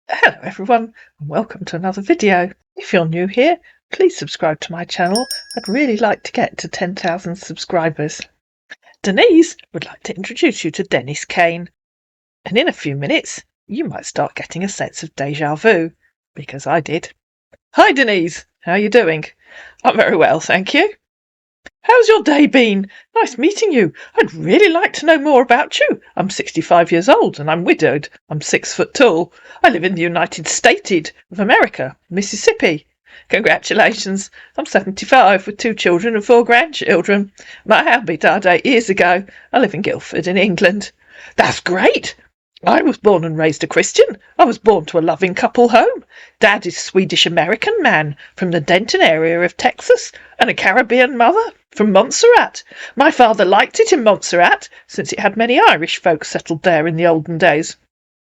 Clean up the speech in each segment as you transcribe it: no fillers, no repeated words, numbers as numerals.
Hello everyone, and welcome to another video. If you're new here, please subscribe to my channel. I'd really like to get to 10,000 subscribers. Denise would like to introduce you to Dennis Cain. And in a few minutes, you might start getting a sense of deja vu, because I did. Hi Denise, how are you doing? I'm very well, thank you. How's your day been? Nice meeting you. I'd really like to know more about you. I'm 65 years old and I'm widowed. I'm 6 foot tall. I live in the United States of America, Mississippi. Congratulations. I'm 75 with 2 children and 4 grandchildren. My hubby died 8 years ago. I live in Guildford in England. That's great. I was born and raised a Christian. I was born to a loving couple home. Dad is a Swedish-American man from the Denton area of Texas and a Caribbean mother from Montserrat. My father liked it in Montserrat since it had many Irish folk settled there in the olden days.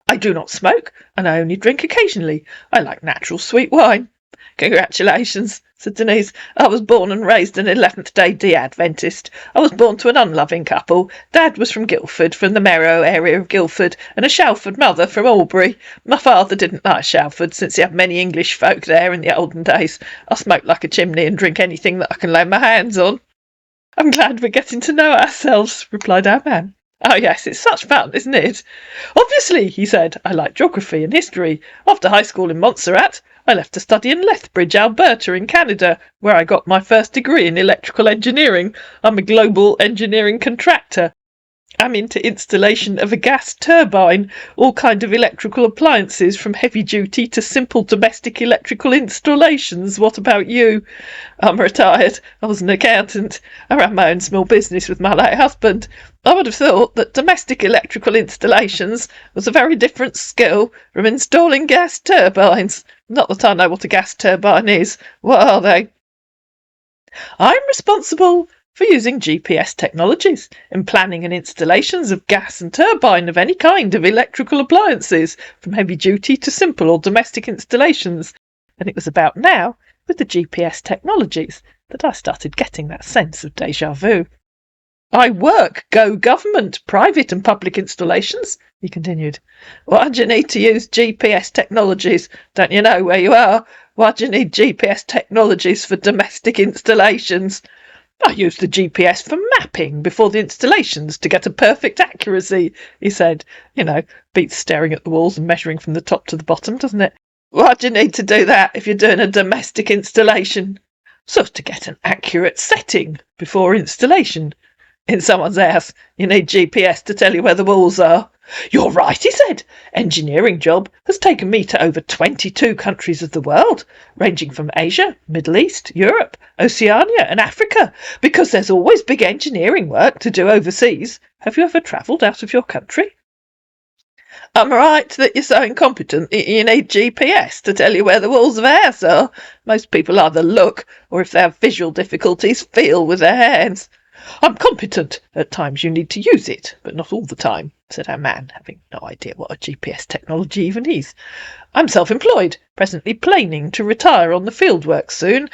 I do not smoke and I only drink occasionally. I like natural sweet wine. Congratulations, said Denise. I was born and raised an 11th-day Adventist. I was born to an unloving couple. Dad was from Guildford, from the Merrow area of Guildford, and a Shalford mother from Albury. My father didn't like Shalford, since he had many English folk there in the olden days. I smoke like a chimney and drink anything that I can lay my hands on. I'm glad we're getting to know ourselves, replied our man. Oh yes, it's such fun, isn't it? Obviously, he said, I like geography and history. After high school in Montserrat, I left to study in Lethbridge, Alberta in Canada, where I got my first degree in electrical engineering. I'm a global engineering contractor. I'm into installation of a gas turbine, all kind of electrical appliances from heavy duty to simple domestic electrical installations. What about you? I'm retired. I was an accountant. I ran my own small business with my late husband. I would have thought that domestic electrical installations was a very different skill from installing gas turbines. Not that I know what a gas turbine is. What are they? I'm responsible for using GPS technologies in planning and installations of gas and turbine of any kind of electrical appliances, from heavy duty to simple or domestic installations. And it was about now, with the GPS technologies, that I started getting that sense of deja vu. I work go government, private and public installations, he continued. Why do you need to use GPS technologies? Don't you know where you are? Why do you need GPS technologies for domestic installations? I use the GPS for mapping before the installations to get a perfect accuracy, he said. You know, beats staring at the walls and measuring from the top to the bottom, doesn't it? Why do you need to do that if you're doing a domestic installation? So to get an accurate setting before installation. In someone's house, you need GPS to tell you where the walls are. You're right, he said. Engineering job has taken me to over 22 countries of the world, ranging from Asia, Middle East, Europe, Oceania and Africa, because there's always big engineering work to do overseas. Have you ever travelled out of your country? I'm right that you're so incompetent you need GPS to tell you where the walls of a house are. Most people either look, or if they have visual difficulties, feel with their hands. I'm competent. At times you need to use it, but not all the time, said our man, having no idea what a GPS technology even is. I'm self-employed, presently planning to retire on the fieldwork soon.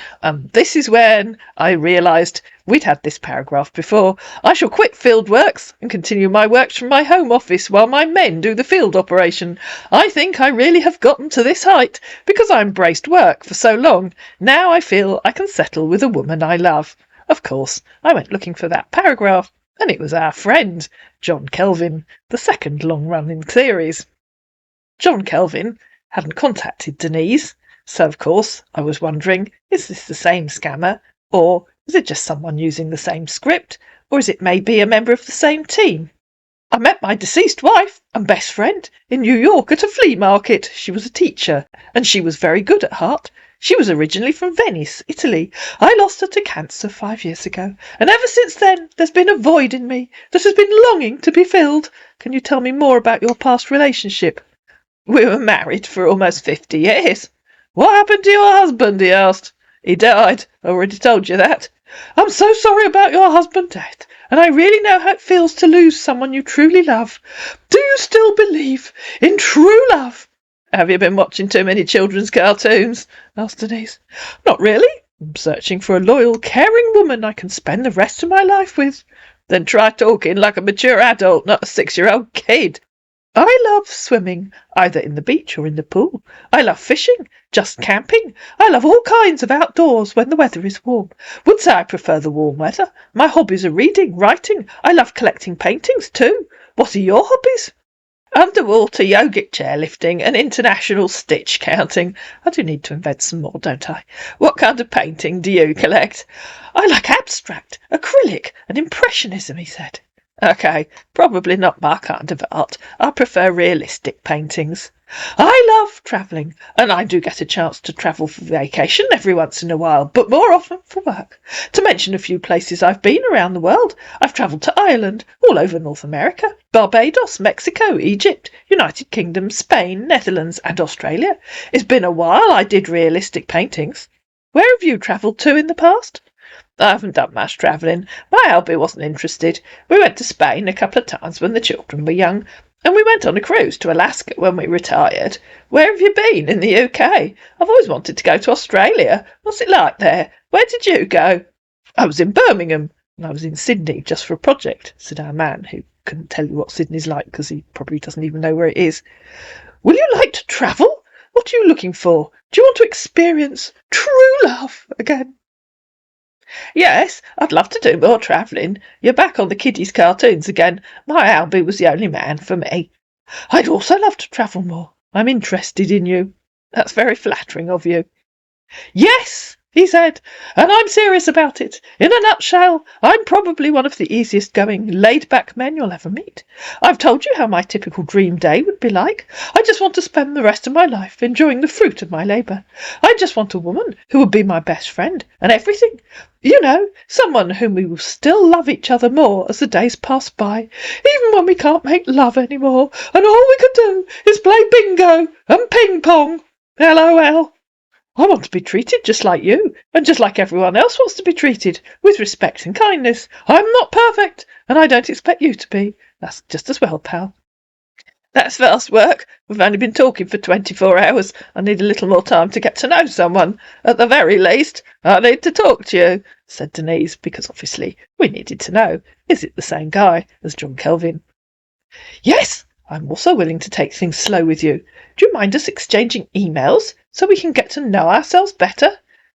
This is when I realised we'd had this paragraph before. I shall quit fieldworks and continue my works from my home office while my men do the field operation. I think I really have gotten to this height because I embraced work for so long. Now I feel I can settle with a woman I love. Of course, I went looking for that paragraph, and it was our friend, John Kelvin, the second long-running series. John Kelvin hadn't contacted Denise, so of course I was wondering, is this the same scammer, or is it just someone using the same script, or is it maybe a member of the same team? I met my deceased wife and best friend in New York at a flea market. She was a teacher, and she was very good at heart. She was originally from Venice, Italy. I lost her to cancer 5 years ago, and ever since then there's been a void in me that has been longing to be filled. Can you tell me more about your past relationship? We were married for almost 50 years. What happened to your husband? He asked. He died. I already told you that. I'm so sorry about your husband's death, and I really know how it feels to lose someone you truly love. Do you still believe in true love? Have you been watching too many children's cartoons? Asked Denise. Not really. I'm searching for a loyal, caring woman I can spend the rest of my life with. Then try talking like a mature adult, not a 6-year-old kid. I love swimming, either in the beach or in the pool. I love fishing, just camping. I love all kinds of outdoors when the weather is warm. Would say I prefer the warm weather. My hobbies are reading, writing. I love collecting paintings too. What are your hobbies? Underwater yogic chairlifting and international stitch counting. I do need to invent some more, don't I? What kind of painting do you collect? I like abstract, acrylic and impressionism, he said. OK, probably not my kind of art. I prefer realistic paintings. I love travelling, and I do get a chance to travel for vacation every once in a while, but more often for work. To mention a few places I've been around the world, I've travelled to Ireland, all over North America, Barbados, Mexico, Egypt, United Kingdom, Spain, Netherlands and Australia. It's been a while I did realistic paintings. Where have you travelled to in the past? I haven't done much travelling. My Albie wasn't interested. We went to Spain a couple of times when the children were young, and we went on a cruise to Alaska when we retired. Where have you been in the UK? I've always wanted to go to Australia. What's it like there? Where did you go? I was in Birmingham, and I was in Sydney just for a project, said our man, who couldn't tell you what Sydney's like because he probably doesn't even know where it is. Will you like to travel? What are you looking for? Do you want to experience true love again? Yes, I'd love to do more travelling. You're back on the kiddies' cartoons again. My Albie was the only man for me. I'd also love to travel more. I'm interested in you. That's very flattering of you. Yes, he said, and I'm serious about it. In a nutshell, I'm probably one of the easiest going, laid-back men you'll ever meet. I've told you how my typical dream day would be like. I just want to spend the rest of my life enjoying the fruit of my labour. I just want a woman who would be my best friend and everything. You know, someone whom we will still love each other more as the days pass by, even when we can't make love anymore, and all we could do is play bingo and ping-pong. LOL. I want to be treated just like you, and just like everyone else wants to be treated, with respect and kindness. I'm not perfect, and I don't expect you to be. That's just as well, pal. That's fast work. We've only been talking for 24 hours. I need a little more time to get to know someone. At the very least, I need to talk to you, said Denise, because obviously we needed to know, is it the same guy as John Kelvin? Yes, I'm also willing to take things slow with you. Do you mind us exchanging emails so we can get to know ourselves better?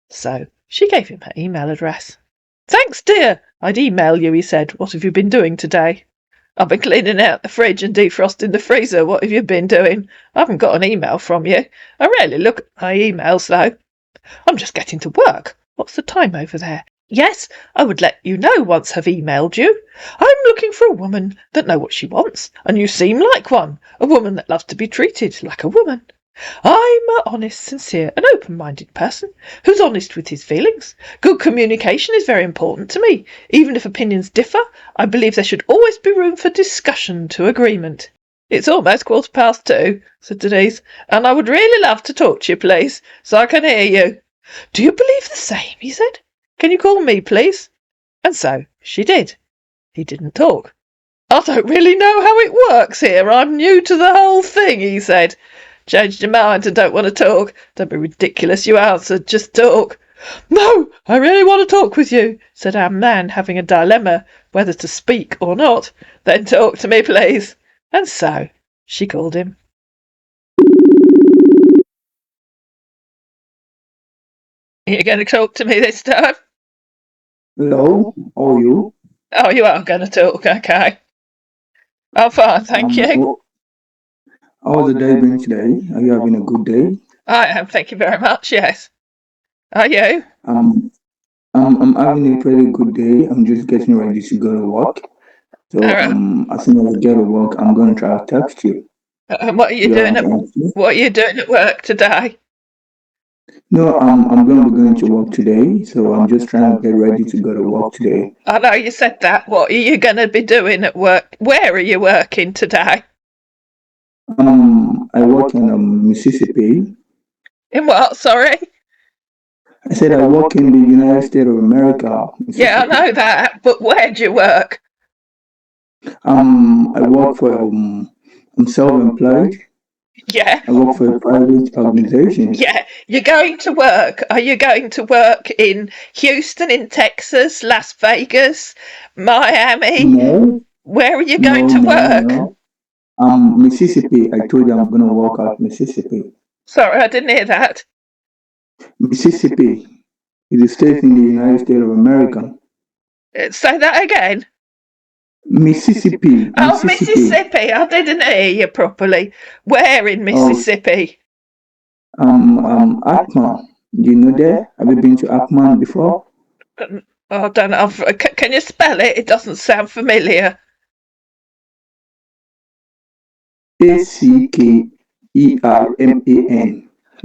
So she gave him her email address. Thanks, dear. I'd email you, he said. What have you been doing today? I've been cleaning out the fridge and defrosting the freezer. What have you been doing? I haven't got an email from you. I rarely look at my emails, though. I'm just getting to work. What's the time over there? Yes, I would let you know once I've emailed you. I'm looking for a woman that knows what she wants, and you seem like one. A woman that loves to be treated like a woman. I'm an honest, sincere and open-minded person who's honest with his feelings. Good communication is very important to me. Even if opinions differ, I believe there should always be room for discussion to agreement. It's almost 2:15, said Denise, and I would really love to talk to you, please, so I can hear you. Do you believe the same? He said. Can you call me, please? And so she did. He didn't talk. I don't really know how it works here. I'm new to the whole thing, he said. Changed your mind and don't want to talk? Don't be ridiculous, you answered. Just talk. No, I really want to talk with you, said our man, having a dilemma whether to speak or not. Then talk to me, please. And so she called him. You're going to talk to me this time? Hello, how are you? Oh, you are going to talk, okay. I'm fine, thank you. How's the day been today? Are you having a good day? I am, thank you very much, yes. Are you? I'm having a pretty good day. I'm just getting ready to go to work. So as soon as I get to work, I'm gonna try to text you. What are you doing at work today? No, I'm gonna be going to work today, so I'm just trying to get ready to go to work today. I know you said that. What are you gonna be doing at work? Where are you working today? I work in Mississippi. In what, sorry? I said I work in the United States of America. Yeah, I know that, but where do you work? I work for I'm self-employed. Yeah. I work for a private organization. Yeah, you're going to work. Are you going to work in Houston, in Texas, Las Vegas, Miami? No. Where are you going to work? No. Mississippi. I told you I'm gonna work out Mississippi. Sorry, I didn't hear that. Mississippi is a state in the United States of America. Say that again. Mississippi, Oh, Mississippi. Mississippi. I didn't hear you properly. Where in Oh, Mississippi? Akman. Do you know that? Have you been to Akman before? I don't know. Can you spell it? It doesn't sound familiar. Akkerman. Did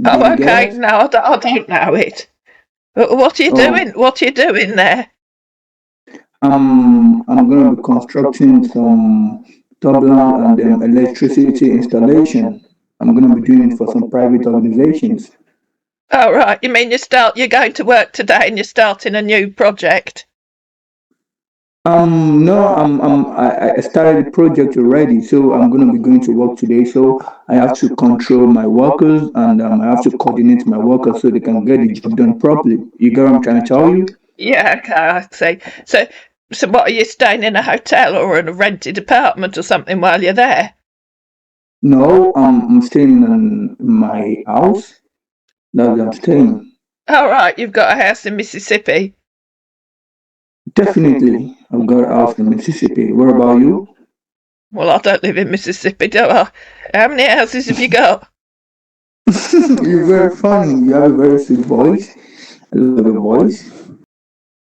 Oh, you get okay. it? No, I don't know it. What are you doing? Oh, What are you doing there? I'm gonna be constructing some topland and electricity installation. I'm gonna be doing it for some private organizations. Oh, right. You mean you're going to work today and you're starting a new project? No, I started the project already, so I'm gonna be going to work today. So I have to control my workers and I have to coordinate my workers so they can get the job done properly. You get what I'm trying to tell you? Yeah, okay, I see. So what, are you staying in a hotel or in a rented apartment or something while you're there? No, I'm staying in my house. That's where I'm staying. All right, you've got a house in Mississippi. Definitely, I've got a house in Mississippi. What about you? Well, I don't live in Mississippi, do I? How many houses have you got? You're very funny. You have a very sweet voice. I love your voice.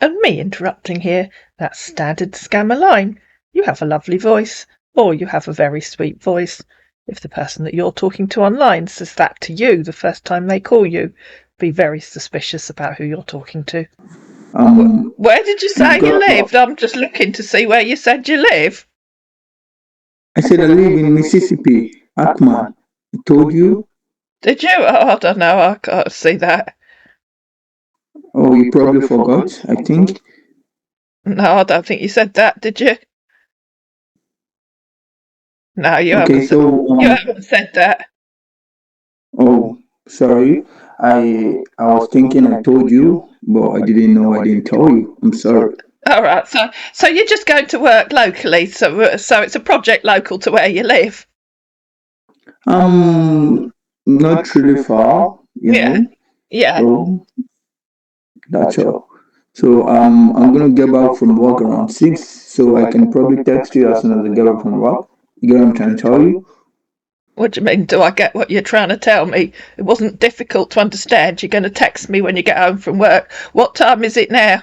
And me interrupting here. That's standard scammer line. You have a lovely voice, or you have a very sweet voice. If the person that you're talking to online says that to you the first time they call you, be very suspicious about who you're talking to. Where did you say You've you got. lived? I'm just looking to see where you said you live. I said I live in Mississippi, Akman. I told you. Did you? Oh, I don't know. I can't see that. Oh, you probably forgot. I think. No, I don't think you said that, did you? No, you Okay, haven't. so You haven't said that. oh, sorry. I was thinking I told you, but I didn't know I didn't tell you. I'm sorry. All right. So you're just going to work locally. So it's a project local to where you live. Not really far, you Yeah. know. Yeah. So that's all. So I'm gonna get back from work around 6, so I can probably text you as soon as I get back from work. You get what I'm trying to tell you? What do you mean? Do I get what you're trying to tell me? It wasn't difficult to understand. You're going to text me when you get home from work. What time is it now?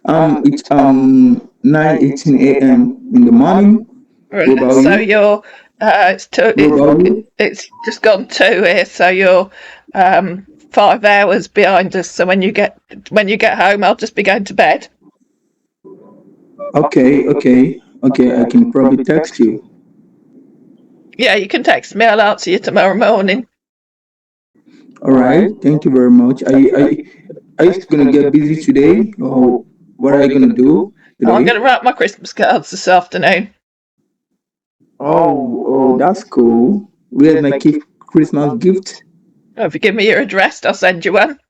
It's 9:18 a.m. in the morning. What Right. about So you? you're What about you? it's just gone 2 here. So you're 5 hours behind us. So when you get home, I'll just be going to bed. Okay. I can probably text you. Yeah, you can text me. I'll answer you tomorrow morning. All right. Thank you very much. Are you gonna get busy today, or what are you gonna do I'm today? going to write my Christmas cards this afternoon. Oh, that's cool. Where's my Christmas gift? If you give me your address, I'll send you one.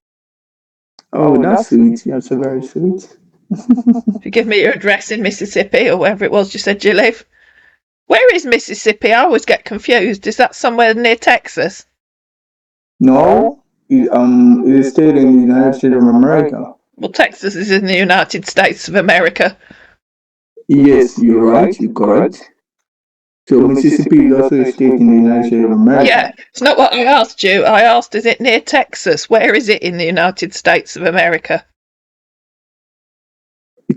Oh, that's sweet. That's so very sweet. If you give me your address in Mississippi or wherever it was you said you live. Where is Mississippi? I always get confused. Is that somewhere near Texas? No, it's a state in the United States of America. Well, Texas is in the United States of America. Yes, you're right. You're correct. So Mississippi is also a state in the United States of Yeah, America. it's not what I asked you. I asked, is it near Texas? Where is it in the United States of America?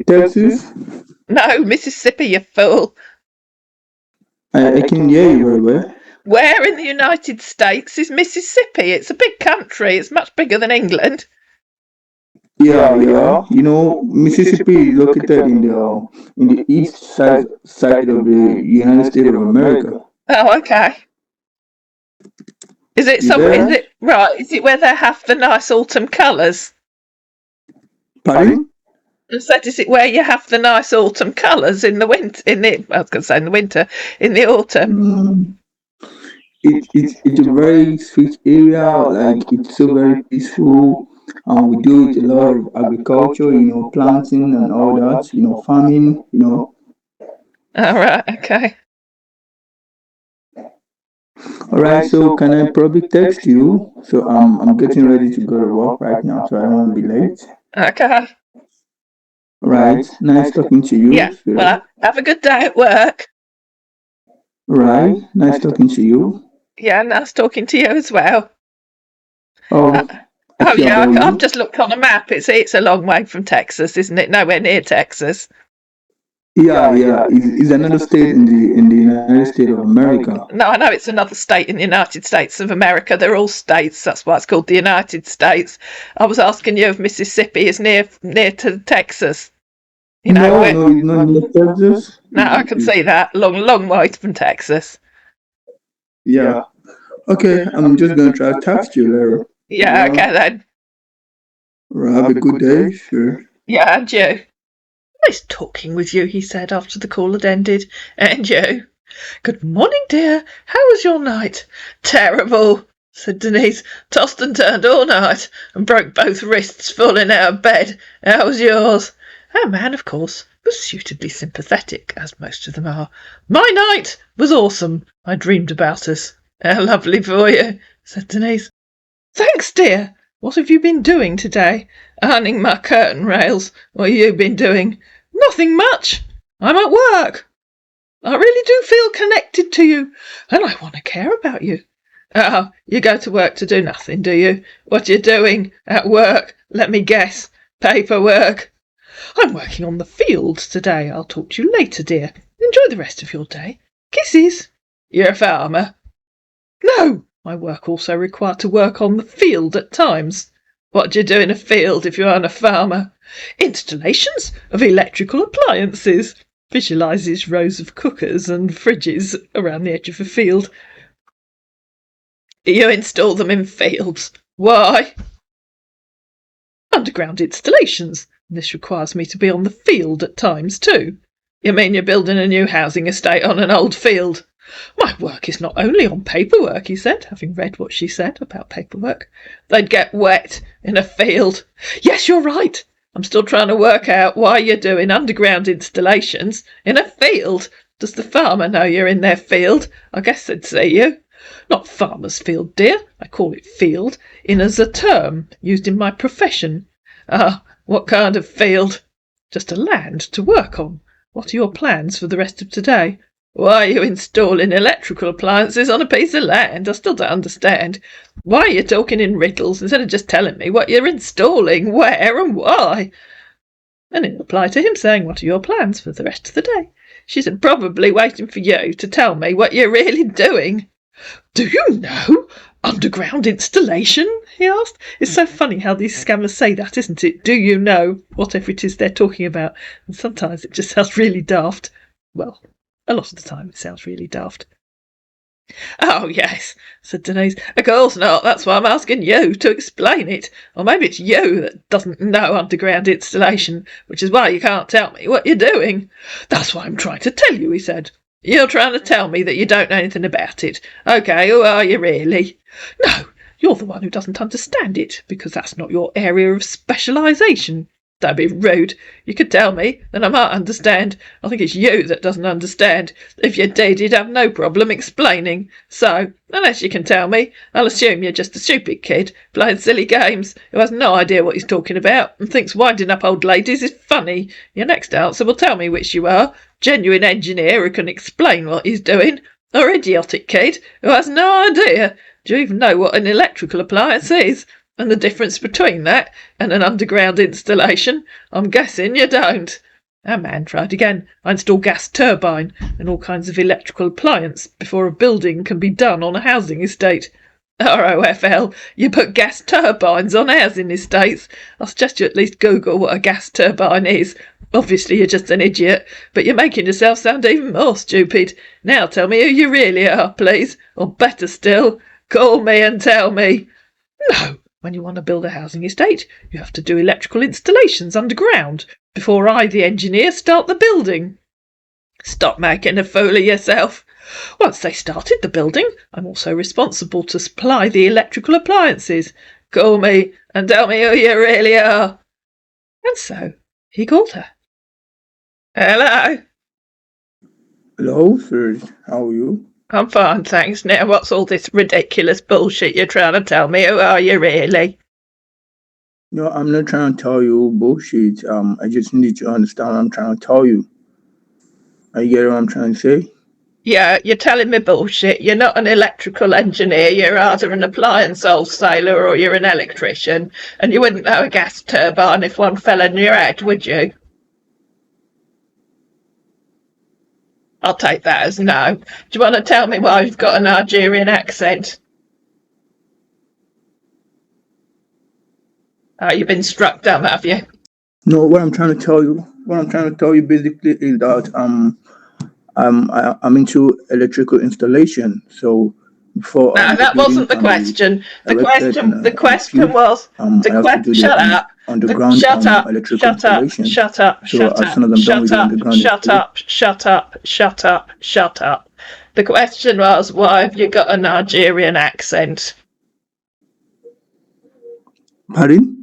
Texas? No, Mississippi, you fool. I can hear you very well. Where in the United States is Mississippi? It's a big country. It's much bigger than England. Yeah. Mississippi is located in the east side of the United States of America. Oh, okay. Is it You somewhere? Is there? it right? Is it where they have the nice autumn colours? Pardon? I said, is it where you have the nice autumn colours in the winter? I was going to say in the winter, in the autumn. Mm, it's a very sweet area. Like it's so very peaceful. We do it a lot of agriculture. Planting and all that. Farming. All right, okay. All right, so can I probably text you? So I'm getting ready to go to work right now, so I don't want to be late. Okay. All right, nice talking to Yeah. you, Well, sweetheart. have a good day at work. All right, nice talking to you. Yeah, nice talking to you as well. Uh, Oh, oh actually, yeah, about I've you. just looked on a map. It's a long way from Texas, isn't it? Nowhere near Texas. Yeah, yeah, is another state in the United States of America. No, I know it's another state in the United States of America. They're all states. That's why it's called the United States. I was asking you if Mississippi is near to Texas. You know No, where? no, it's not near Texas. No, I can see that. Long way from Texas. Yeah. Okay, I'm just gonna try to text you later. Yeah. Yeah. Okay then. Have a good day. Sure. Yeah, and you. Nice talking with you, he said after the call had ended. And you. Good morning, dear. How was your night? Terrible, said Denise. Tossed and turned all night and broke both wrists falling out of bed. How was yours? Our man, of course, was suitably sympathetic, as most of them are. My night was awesome. I dreamed about us. How lovely for you, said Denise. Thanks, dear. What have you been doing today? Ironing my curtain rails. What have you been doing? Nothing much. I'm at work. I really do feel connected to you, and I want to care about you. Oh, you go to work to do nothing, do you? What are you doing at work? Let me guess. Paperwork. I'm working on the fields today. I'll talk to you later, dear. Enjoy the rest of your day. Kisses. You're a farmer. No, my work also required to work on the field at times. What do you do in a field if you aren't a farmer? Installations of electrical appliances. Visualises rows of cookers and fridges around the edge of a field. You install them in fields. Why? Underground installations. This requires me to be on the field at times too. You mean you're building a new housing estate on an old field? My work is not only on paperwork, he said, having read what she said about paperwork. They'd get wet in a field. Yes, you're right. I'm still trying to work out why you're doing underground installations in a field. Does the farmer know you're in their field? I guess they'd see you. Not farmer's field, dear. I call it field, in as a term used in my profession. Ah, what kind of field? Just a land to work on. What are your plans for the rest of today? Why are you installing electrical appliances on a piece of land? I still don't understand. Why are you talking in riddles instead of just telling me what you're installing, where and why? And in reply to him saying, what are your plans for the rest of the day? She said, probably waiting for you to tell me what you're really doing. Do you know underground installation? He asked. It's so funny how these scammers say that, isn't it? Do you know whatever it is they're talking about? And sometimes it just sounds really daft. Well, a lot of the time it sounds really daft. Oh, yes, said Denise. Of course not. That's why I'm asking you to explain it. Or maybe it's you that doesn't know underground installation, which is why you can't tell me what you're doing. That's what I'm trying to tell you, he said. You're trying to tell me that you don't know anything about it. OK, who are you really? No, you're the one who doesn't understand it, because that's not your area of specialisation. Don't be rude. You could tell me, then I might understand. I think it's you that doesn't understand. If you did, you'd have no problem explaining. So, unless you can tell me, I'll assume you're just a stupid kid playing silly games who has no idea what he's talking about and thinks winding up old ladies is funny. Your next answer will tell me which you are. Genuine engineer who can explain what he's doing, or idiotic kid who has no idea. Do you even know what an electrical appliance is? And the difference between that and an underground installation? I'm guessing you don't. Our man tried again. I install gas turbine and all kinds of electrical appliance before a building can be done on a housing estate. ROFL, you put gas turbines on housing estates? I suggest you at least Google what a gas turbine is. Obviously you're just an idiot, but you're making yourself sound even more stupid. Now tell me who you really are, please. Or better still, call me and tell me. No. When you want to build a housing estate, you have to do electrical installations underground before I, the engineer, start the building. Stop making a fool of yourself. Once they started the building, I'm also responsible to supply the electrical appliances. Call me and tell me who you really are. And so he called her. Hello. Hello, sir. How are you? I'm fine, thanks. Now, what's all this ridiculous bullshit you're trying to tell me? Who are you, really? No, I'm not trying to tell you bullshit. I just need you to understand what I'm trying to tell you. Are you getting what I'm trying to say? Yeah, you're telling me bullshit. You're not an electrical engineer. You're either an appliance wholesaler or you're an electrician. And you wouldn't know a gas turbine if one fell in your head, would you? I'll take that as no. Do you want to tell me why you've got a Nigerian accent? Oh, you've been struck dumb, have you? No, what I'm trying to tell you basically is that I'm into electrical installation. So before No, that building wasn't the can be question. erected The question was I have to do the shut up. underground Shut up. electrical Shut up. installation. Shut up. So Shut as soon up. as I'm done with Shut the up. underground Shut up. Shut up. Shut up. Shut up. The question was, why have you got a Nigerian accent? Pardon?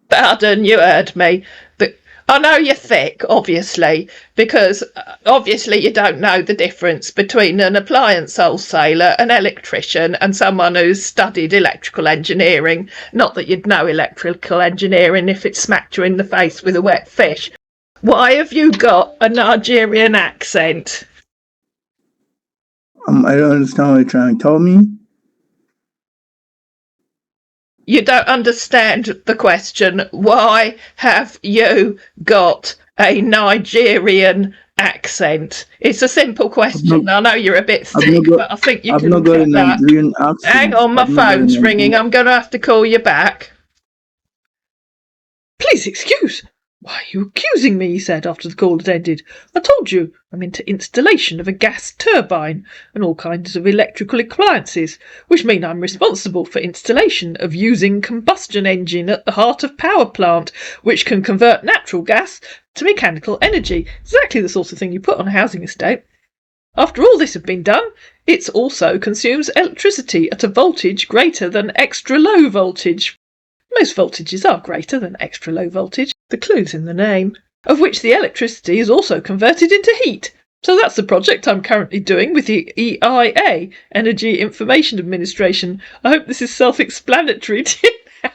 Pardon, you heard me. I know you're thick, obviously, because obviously you don't know the difference between an appliance wholesaler, an electrician, and someone who's studied electrical engineering. Not that you'd know electrical engineering if it smacked you in the face with a wet fish. Why have you got a Nigerian accent? I don't understand what you're trying to tell me. You don't understand the question. Why have you got a Nigerian accent? It's a simple question. I know you're a bit thick, but I think you can not got a get that. Nigerian accent. Hang on, my phone's ringing. I'm going to have to call you back. Please excuse. Why are you accusing me? He said after the call had ended. I told you I'm into installation of a gas turbine and all kinds of electrical appliances, which mean I'm responsible for installation of using combustion engine at the heart of power plant, which can convert natural gas to mechanical energy. Exactly the sort of thing you put on a housing estate. After all this had been done, it also consumes electricity at a voltage greater than extra low voltage. Most voltages are greater than extra low voltage, the clue's in the name, of which the electricity is also converted into heat. So that's the project I'm currently doing with the EIA, Energy Information Administration. I hope this is self-explanatory to you now.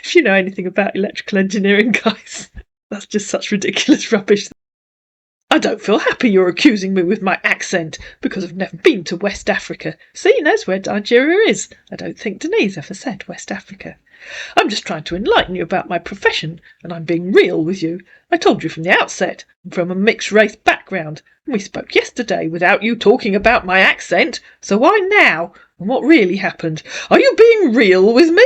If you know anything about electrical engineering, guys, that's just such ridiculous rubbish. I don't feel happy you're accusing me with my accent, because I've never been to West Africa. See, knows where Nigeria is. I don't think Denise ever said West Africa. I'm just trying to enlighten you about my profession, and I'm being real with you. I told you from the outset, I'm from a mixed-race background, and we spoke yesterday without you talking about my accent, so why now? And what really happened? Are you being real with me?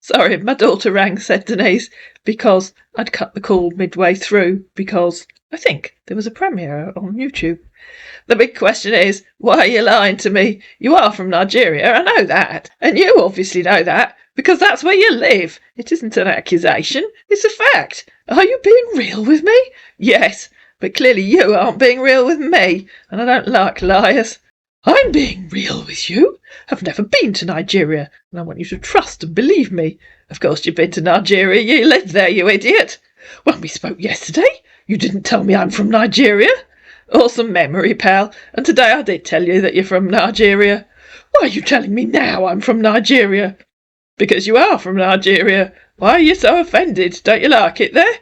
Sorry, my daughter rang, said Denise, because I'd cut the call midway through, because I think there was a premiere on YouTube. The big question is, why are you lying to me? You are from Nigeria, I know that, and you obviously know that, because that's where you live. It isn't an accusation, it's a fact. Are you being real with me? Yes, but clearly you aren't being real with me, and I don't like liars. I'm being real with you. I've never been to Nigeria, and I want you to trust and believe me. Of course you've been to Nigeria, you live there, you idiot. When we spoke yesterday, you didn't tell me I'm from Nigeria. Awesome memory, pal, and today I did tell you that you're from Nigeria. Why are you telling me now I'm from Nigeria? Because you are from Nigeria. Why are you so offended? Don't you like it there?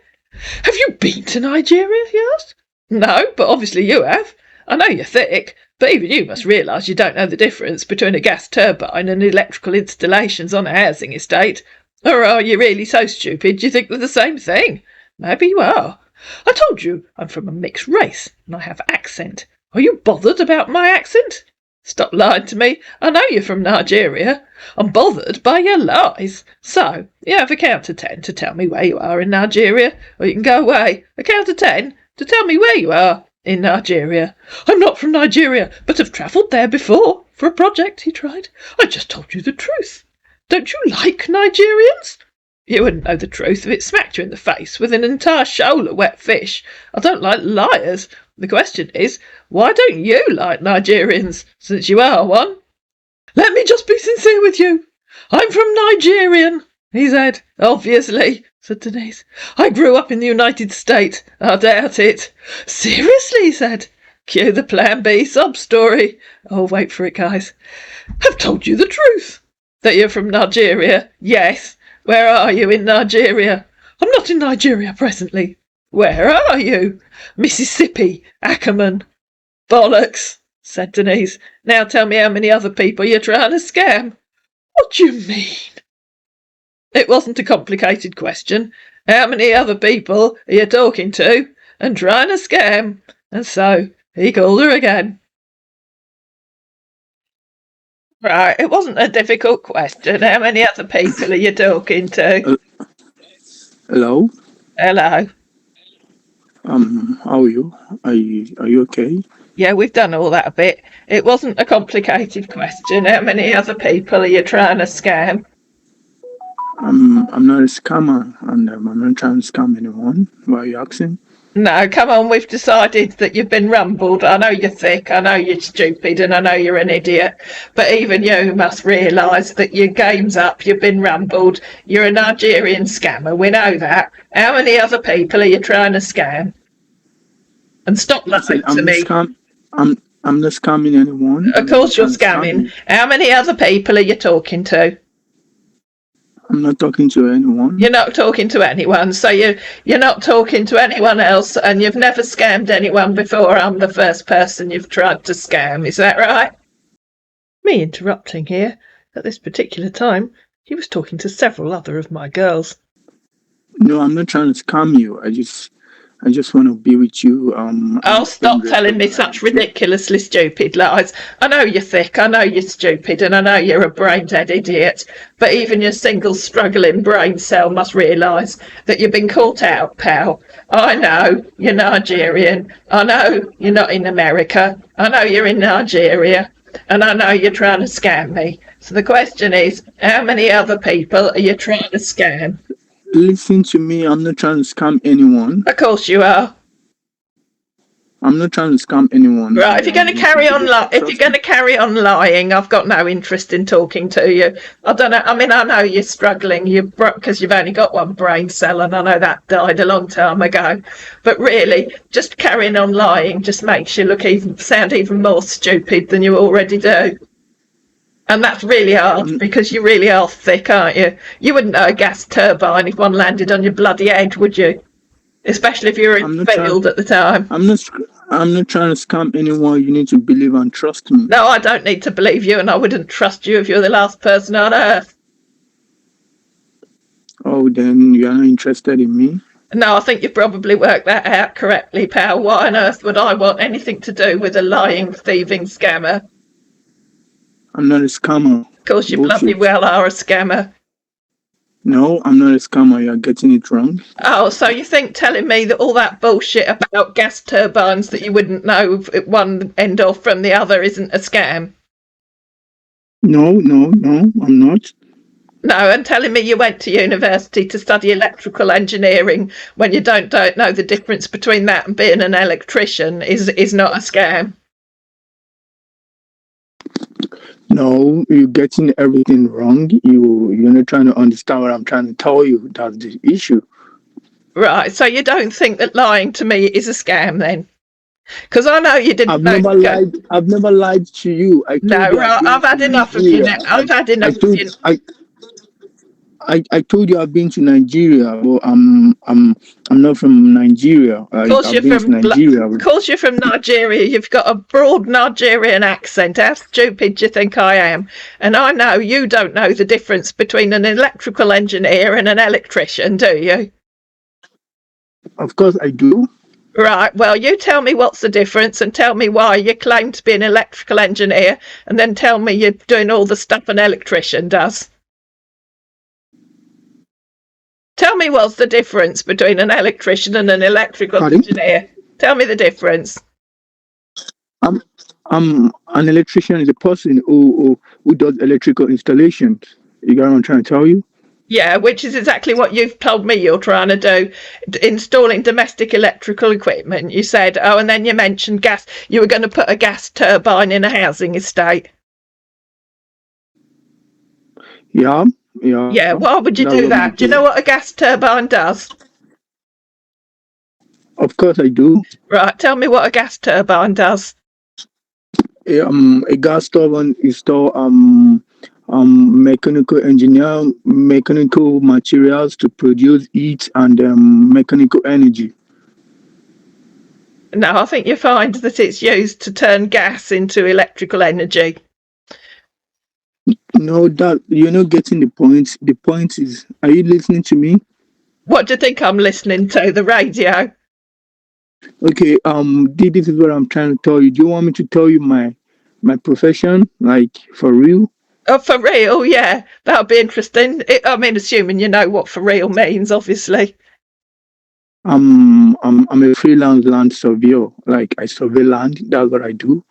Have you been to Nigeria? He asked. No, but obviously you have. I know you're thick, but even you must realise you don't know the difference between a gas turbine and electrical installations on a housing estate. Or are you really so stupid you think they're the same thing? Maybe you are. I told you I'm from a mixed race and I have accent. Are you bothered about my accent? Stop lying to me. I know you're from Nigeria. I'm bothered by your lies. So, you have a count to 10 to tell me where you are in Nigeria, or you can go away. A count to 10 to tell me where you are in Nigeria. I'm not from Nigeria, but have travelled there before. For a project, he tried. I just told you the truth. Don't you like Nigerians? You wouldn't know the truth if it smacked you in the face with an entire shoal of wet fish. I don't like liars. The question is, why don't you like Nigerians, since you are one? Let me just be sincere with you. I'm from Nigerian, he said. Obviously, said Denise. I grew up in the United States. I doubt it. Seriously, he said. Cue the Plan B sob story. Oh, wait for it, guys. Have told you the truth. That you're from Nigeria? Yes. Where are you in Nigeria? I'm not in Nigeria presently. Where are you? Mississippi, Ackerman. Bollocks, said Denise. Now tell me how many other people you're trying to scam. What do you mean? It wasn't a complicated question. How many other people are you talking to and trying to scam? And so he called her again. Right, it wasn't a difficult question. How many other people are you talking to? Hello. Hello. How are you? Are you okay? Yeah, we've done all that a bit. It wasn't a complicated question. How many other people are you trying to scam? I'm not a scammer, and I'm not trying to scam anyone. Why are you asking? No, come on, we've decided that you've been rumbled. I know you're thick, I know you're stupid, and I know you're an idiot. But even you must realise that your game's up, you've been rumbled. You're a Nigerian scammer, we know that. How many other people are you trying to scam? And stop lying to me. I'm not scamming anyone. Of course you're scamming. How many other people are you talking to? I'm not talking to anyone. You're not talking to anyone, so you're not talking to anyone else, and you've never scammed anyone before. I'm the first person you've tried to scam, is that right? Me interrupting here. At this particular time, he was talking to several other of my girls. No, I'm not trying to scam you. I just want to be with you. Oh, stop telling me such ridiculously stupid lies. I know you're thick, I know you're stupid, and I know you're a brain-dead idiot, but even your single struggling brain cell must realise that you've been caught out, pal. I know you're Nigerian. I know you're not in America. I know you're in Nigeria. And I know you're trying to scam me. So the question is, how many other people are you trying to scam? Listen to me. I'm not trying to scam anyone. Of course you are. I'm not trying to scam anyone. Right, if you're going to carry on lying, I've got no interest in talking to you. I don't know. I mean, I know you're struggling. Because you've only got one brain cell, and I know that died a long time ago. But really, just carrying on lying just makes you sound even more stupid than you already do. And that's really hard because you really are thick, aren't you? You wouldn't know a gas turbine if one landed on your bloody head, would you? Especially if you were in the field at the time. I'm not trying to scam anyone. You need to believe and trust me. No, I don't need to believe you, and I wouldn't trust you if you're the last person on earth. Oh, then you're not interested in me? No, I think you've probably worked that out correctly, pal. Why on earth would I want anything to do with a lying, thieving scammer? I'm not a scammer. Of course you bloody well are a scammer. No, I'm not a scammer. You're getting it wrong. Oh, so you think telling me that all that bullshit about gas turbines that you wouldn't know one end off from the other isn't a scam? No, I'm not. No, and telling me you went to university to study electrical engineering when you don't know the difference between that and being an electrician is not a scam. No, you're getting everything wrong. You're not trying to understand what I'm trying to tell you. That's the issue. Right, so you don't think that lying to me is a scam then? Because I know you didn't. I've never lied to you. I've had enough of you now. I've had enough of you. I told you I've been to Nigeria, but I'm not from Nigeria. Of course you're from Nigeria. You've got a broad Nigerian accent. How stupid do you think I am? And I know you don't know the difference between an electrical engineer and an electrician, do you? Of course I do. Right, well, you tell me what's the difference and tell me why you claim to be an electrical engineer and then tell me you're doing all the stuff an electrician does. Tell me what's the difference between an electrician and an electrical engineer. Tell me the difference. An electrician is a person who does electrical installations. You got what I'm trying to tell you? Yeah, which is exactly what you've told me you're trying to do, installing domestic electrical equipment. You said, and then you mentioned gas. You were going to put a gas turbine in a housing estate. Yeah. Yeah, why would you do that? Do you know what a gas turbine does? Of course, I do. Right, tell me what a gas turbine does. A gas turbine install mechanical engineer mechanical materials to produce heat and mechanical energy. Now, I think you find that it's used to turn gas into electrical energy. No, that you're not getting the point. The point is, are you listening to me? What do you think I'm listening to? The radio? Okay, this is what I'm trying to tell you. Do you want me to tell you my profession, like for real? Oh, for real? Yeah, that would be interesting. I mean, assuming you know what for real means, obviously. I'm a freelance land surveyor. Like I survey land. That's what I do.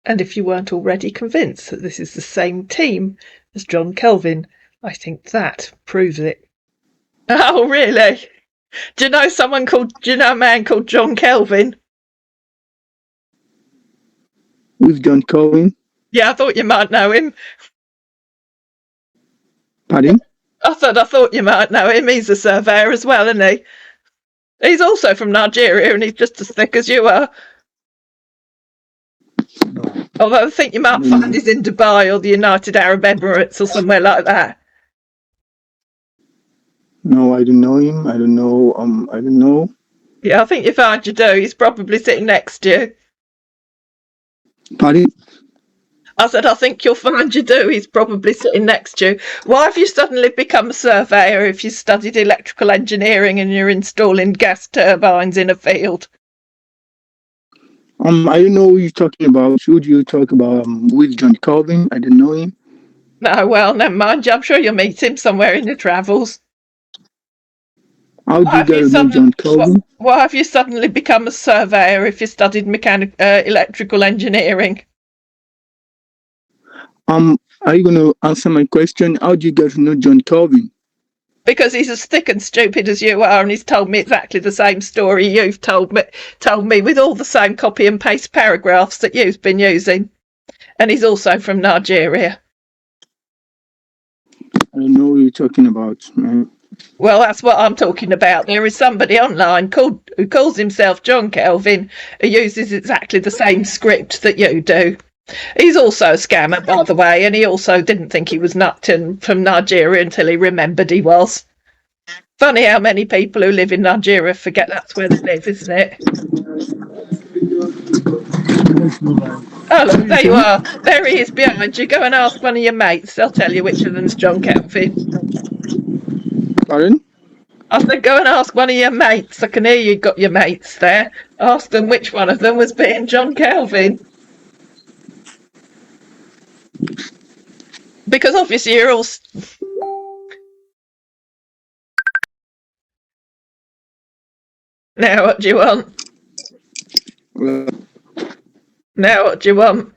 And if you weren't already convinced that this is the same team as John Kelvin, I think that proves it. Oh, really? Do you know a man called John Kelvin? With John Cohen. Yeah, I thought you might know him. Pardon? I thought you might know him. He's a surveyor as well, isn't he? He's also from Nigeria and he's just as thick as you are. No. Although I think you might find he's in Dubai or the United Arab Emirates or somewhere like that. No, I don't know him. I don't know. I don't know. Yeah, I think you find you do. He's probably sitting next to you. Pardon? I said, I think you'll find you do. He's probably sitting next to you. Why have you suddenly become a surveyor if you studied electrical engineering and you're installing gas turbines in a field? I don't know who you're talking about. Who do you talk about? With John Calvin? I don't know him. No, well, never mind. I'm sure you'll meet him somewhere in your travels. How do you guys know John Calvin? Why have you suddenly become a surveyor if you studied electrical engineering? Are you gonna answer my question? How do you guys know John Calvin? Because he's as thick and stupid as you are, and he's told me exactly the same story you've told me with all the same copy and paste paragraphs that you've been using. And he's also from Nigeria. I don't know what you're talking about, man. Well, that's what I'm talking about. There is somebody online who calls himself John Kelvin, who uses exactly the same script that you do. He's also a scammer, by the way, and he also didn't think he was nucked from Nigeria until he remembered he was. Funny how many people who live in Nigeria forget that's where they live, isn't it? Oh, look, there you are. There he is behind you. Go and ask one of your mates. They'll tell you which of them's John Kelvin. Pardon? I said, go and ask one of your mates. I can hear you got your mates there. Ask them which one of them was being John Kelvin. Because obviously you're all... Now what do you want? Now what do you want?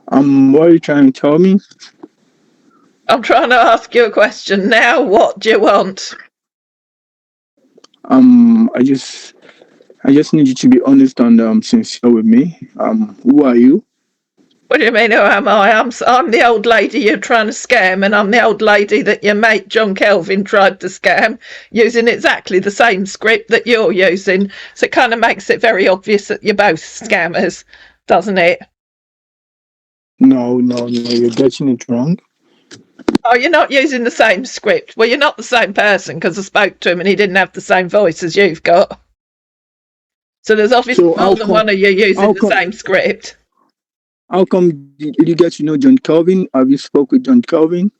What are you trying to tell me? I'm trying to ask you a question. Now what do you want? I just need you to be honest and sincere with me. Who are you? What do you mean, who am I? I'm the old lady you're trying to scam, and I'm the old lady that your mate John Kelvin tried to scam, using exactly the same script that you're using. So it kind of makes it very obvious that you're both scammers, doesn't it? No, you're getting it wrong. Oh, you're not using the same script. Well, you're not the same person because I spoke to him and he didn't have the same voice as you've got. So there's obviously more than one of you using the same script. How come did you get to know John Calvin? Have you spoke with John Calvin?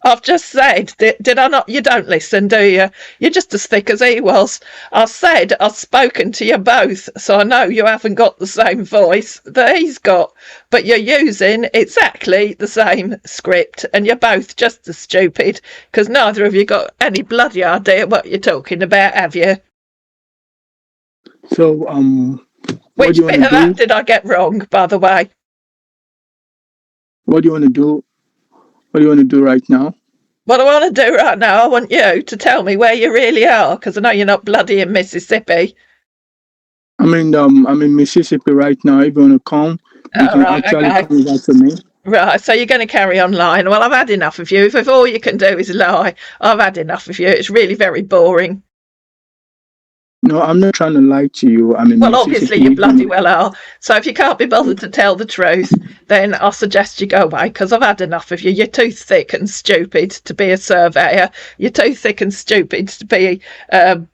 I've just said, did I not? You don't listen, do you? You're just as thick as he was. I said I've spoken to you both, so I know you haven't got the same voice that he's got, but you're using exactly the same script, and you're both just as stupid, because neither of you got any bloody idea what you're talking about, have you? So, Which bit of that did I get wrong, by the way? What do you want to do? What do you want to do right now? What I want to do right now, I want you to tell me where you really are, because I know you're not bloody in Mississippi. I'm in Mississippi right now. If you want to come, you can actually come back to me. Right, so you're going to carry on lying. Well, I've had enough of you. If all you can do is lie, I've had enough of you. It's really very boring. No, I'm not trying to lie to you. I'm in Well, obviously Mississippi. you bloody well are. So if you can't be bothered to tell the truth, then I suggest you go away, because I've had enough of you. You're too thick and stupid to be a surveyor. You're too thick and stupid to be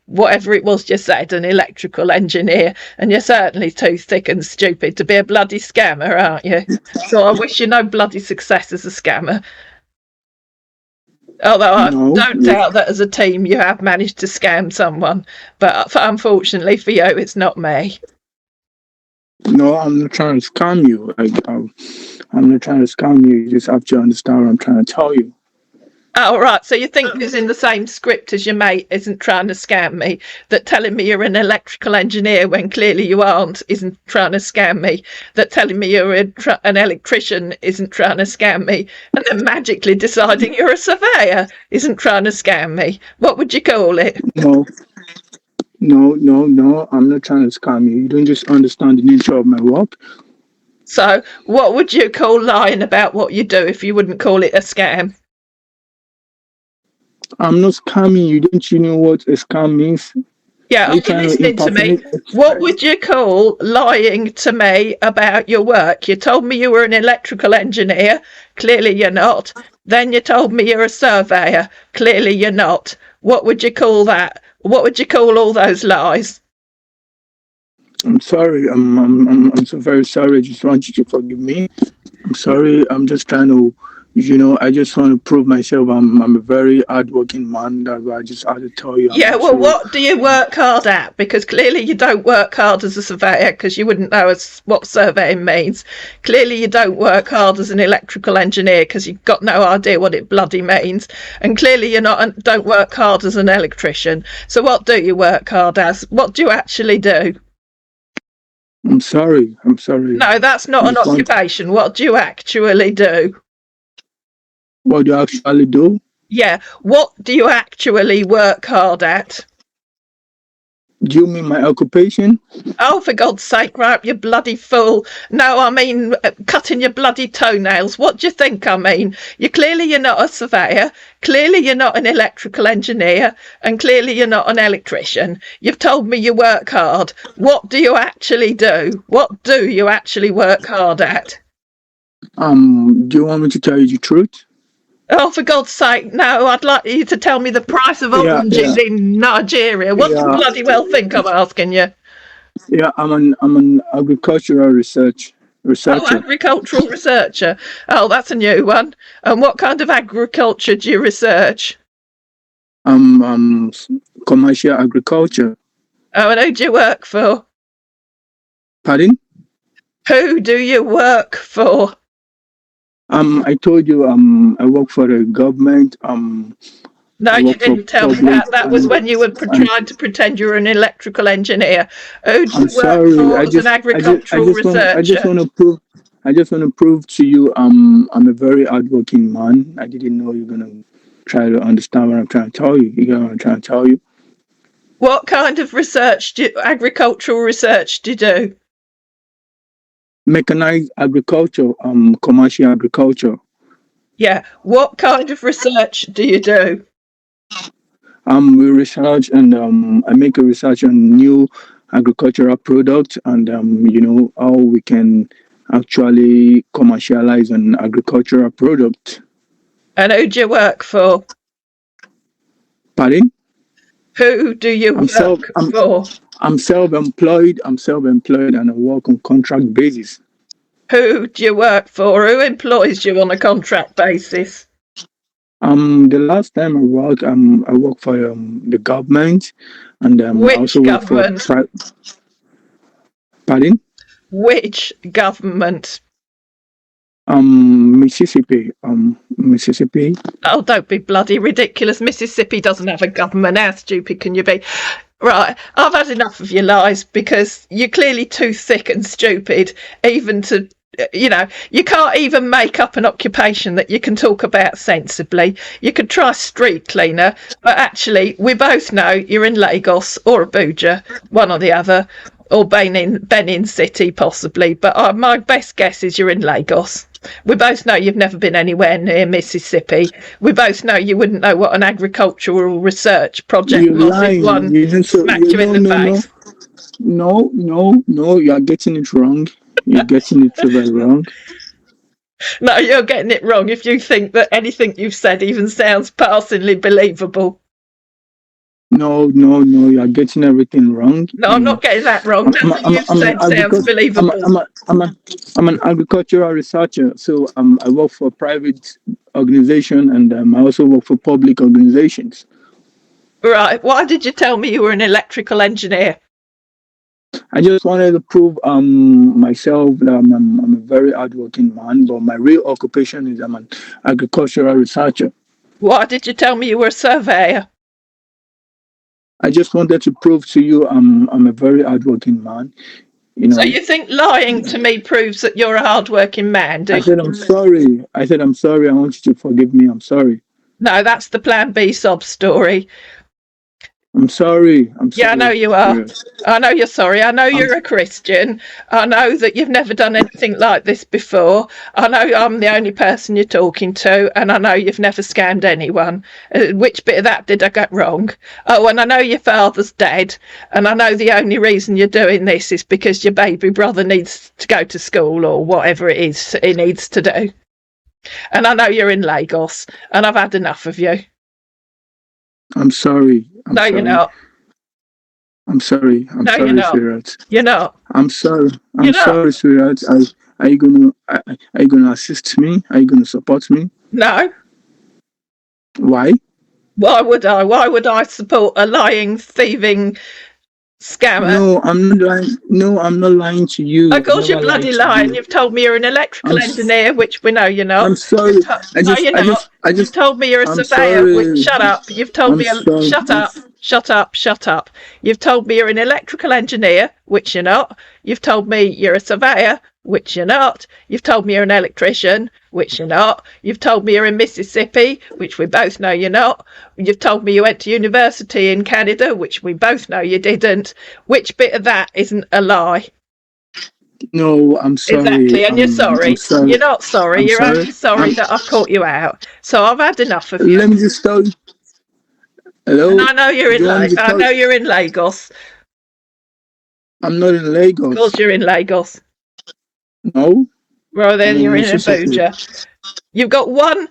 whatever it was you said, an electrical engineer. And you're certainly too thick and stupid to be a bloody scammer, aren't you? So I wish you no bloody success as a scammer. Although I No, don't doubt that as a team you have managed to scam someone. But unfortunately for you, it's not me. no, I'm not trying to scam you. I'm not trying to scam you. You just have to understand what I'm trying to tell you. Oh, right. So you think it's in the same script as your mate isn't trying to scam me, that telling me you're an electrical engineer when clearly you aren't isn't trying to scam me, that telling me you're an electrician isn't trying to scam me, and then magically deciding you're a surveyor isn't trying to scam me? What would you call it? No, no. I'm not trying to scam you. You don't just understand the nature of my work. So what would you call lying about what you do if you wouldn't call it a scam? I'm not scamming you. Don't you know what a scam means? Yeah, Are are you you trying to listening to me? impersonate? What would you call lying to me about your work? You told me you were an electrical engineer. Clearly you're not. Then you told me you're a surveyor. Clearly you're not. What would you call that? What would you call all those lies? I'm sorry. I'm so very sorry. I just want you to forgive me. I'm sorry. I'm just trying to, I just want to prove myself. I'm a very hardworking man. That's why I just had to tell you. Yeah, well, what do you work hard at? Because clearly you don't work hard as a surveyor, because you wouldn't know what surveying means. Clearly you don't work hard as an electrical engineer, because you've got no idea what it bloody means. And clearly don't work hard as an electrician. So what do you work hard as? What do you actually do? I'm sorry. I'm sorry. No, that's not an occupation. What do you actually do? What do you actually do? Yeah, what do you actually work hard at? Do you mean my occupation? Oh, for God's sake, right, you bloody fool. No, I mean, cutting your bloody toenails. What do you think I mean? You're not a surveyor. Clearly you're not an electrical engineer. And clearly you're not an electrician. You've told me you work hard. What do you actually do? What do you actually work hard at? Do you want me to tell you the truth? Oh, for God's sake, no, I'd like you to tell me the price of oranges in Nigeria. What do you bloody well think I'm asking you? Yeah, I'm an agricultural researcher. Oh, agricultural researcher. Oh, that's a new one. And what kind of agriculture do you research? Commercial agriculture. Oh, and who do you work for? Pardon? Who do you work for? I told you, I work for the government. No, you didn't tell me that. That was when you were trying to pretend you were an electrical engineer. Who do you work for as an agricultural researcher? I just want to prove to you, I'm a very hardworking man. I didn't know you're gonna try to understand what I'm trying to tell you. You get what I'm trying to tell you? What kind of agricultural research do you do? Mechanized agriculture, commercial agriculture. Yeah. What kind of research do you do? We research and I make a research on new agricultural products and how we can actually commercialize an agricultural product. And who do you work for? Pardon? Who do you work for? I'm self-employed. And I work on contract basis. Who do you work for? Who employs you on a contract basis? The last time I worked for the government, and which I also government? Work for. Pardon? Which government? Mississippi. Mississippi. Oh, don't be bloody ridiculous. Mississippi doesn't have a government. How stupid can you be? Right, I've had enough of your lies, because you're clearly too thick and stupid even to, you can't even make up an occupation that you can talk about sensibly. You could try street cleaner, but actually we both know you're in Lagos or Abuja, one or the other, or Benin City possibly, but my best guess is you're in Lagos. We both know you've never been anywhere near Mississippi. We both know you wouldn't know what an agricultural research project You're was if lying. one You just so smacked you you in no the no no face. no. You are getting it wrong. You're getting it so very wrong. No, you're getting it wrong if you think that anything you've said even sounds passingly believable. No. You are getting everything wrong. No, I'm not getting that wrong. Nothing you've I'm an said sounds believable. I'm an agricultural researcher. So I work for a private organization and I also work for public organizations. Right. Why did you tell me you were an electrical engineer? I just wanted to prove myself that I'm a very hardworking man, but my real occupation is I'm an agricultural researcher. Why did you tell me you were a surveyor? I just wanted to prove to you I'm a very hardworking man. You So know, you think lying to me proves that you're a hard-working man, do I you? said I'm sorry. I said I'm sorry. I want you to forgive me. I'm sorry. No, that's the Plan B sob story. I'm sorry. I'm sorry. Yeah, I know you are. Yes. I know you're sorry. I know you're a Christian. I know that you've never done anything like this before. I know I'm the only person you're talking to, and I know you've never scammed anyone. Which bit of that did I get wrong? Oh, and I know your father's dead, and I know the only reason you're doing this is because your baby brother needs to go to school or whatever it is he needs to do. And I know you're in Lagos, and I've had enough of you. I'm sorry. No, you're not. I'm sorry. I'm No, you're sorry, not. sweetheart. You're not. I'm sorry. You're I'm not. sorry, sweetheart. Are you gonna assist me? Are you gonna support me? No. Why? Why would I? Why would I support a lying, thieving scammer? No, I'm not lying. No, I'm not lying to you. Of course you're Never lied bloody to lying. you. You've told me you're an electrical engineer, which we know you're not. I'm sorry. No, you're not. You've told me you're a I'm surveyor. sorry. Shut up. You've told I'm me. sorry. Shut up. Shut up. Shut up. You've told me you're an electrical engineer, which you're not. You've told me you're a surveyor, which you're not. You've told me you're an electrician, which you're not. You've told me you're in Mississippi, which we both know you're not. You've told me you went to university in Canada, which we both know you didn't. Which bit of that isn't a lie? No, I'm sorry. Exactly, and you're sorry. I'm sorry. You're not sorry. I'm You're sorry. only sorry that I've caught you out. So I've had enough of you. Let me just tell you. Hello. And I know you're in. I know you're in Lagos. I'm not in Lagos. Of course, you're in Lagos. No. Well, then you're in Abuja. You've got one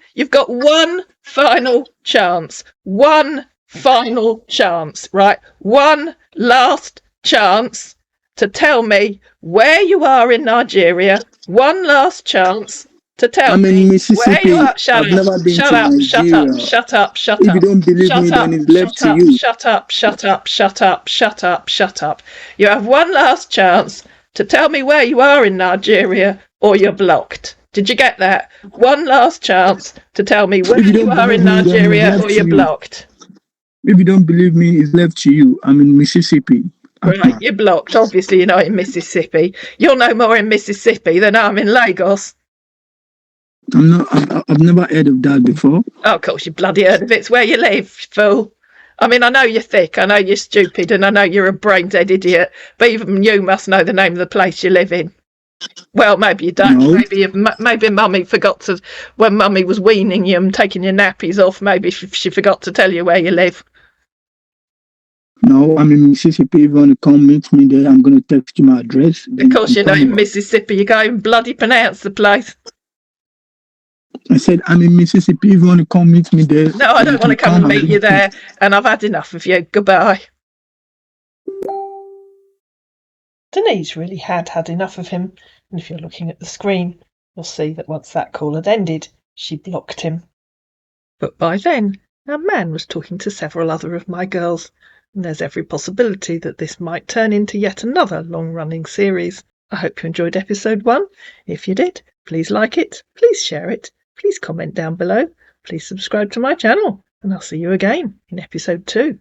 final chance. One final chance, right? One last chance to tell me where you are in Nigeria. One last chance to tell me in Mississippi. where you are. Shut up. Shut up. Shut up. Shut up. Shut up. If you don't believe me, then it's left to you. Shut up. Shut up. Shut up. Shut up. Shut up. You have one last chance to tell me where you are in Nigeria, or you're blocked. Did you get that? One last chance to tell me where you are in Nigeria, or you're blocked. If you don't believe me, it's left to you. I'm in Mississippi. Right, you're blocked. Obviously, you're not in Mississippi. You're no more in Mississippi than I'm in Lagos. I'm not. I've never heard of that before. Oh, of course, you bloody heard of it. It's where you live, fool. I mean, I know you're thick, I know you're stupid, and I know you're a brain-dead idiot, but even you must know the name of the place you live in. Well, maybe you don't. No. Maybe Mummy forgot to, when Mummy was weaning you and taking your nappies off, maybe she forgot to tell you where you live. No, I'm in Mississippi. If you want to come meet me there, I'm going to text you my address. Of course, you're not in Mississippi. You can't even bloody pronounce the place. I said, I'm in Mississippi. If you want to come meet me there. No, I don't want to come and meet you there. And I've had enough of you. Goodbye. Denise really had enough of him. And if you're looking at the screen, you'll see that once that call had ended, she blocked him. But by then, our man was talking to several other of my girls. And there's every possibility that this might turn into yet another long-running series. I hope you enjoyed episode 1. If you did, please like it, please share it, please comment down below, please subscribe to my channel, and I'll see you again in episode 2.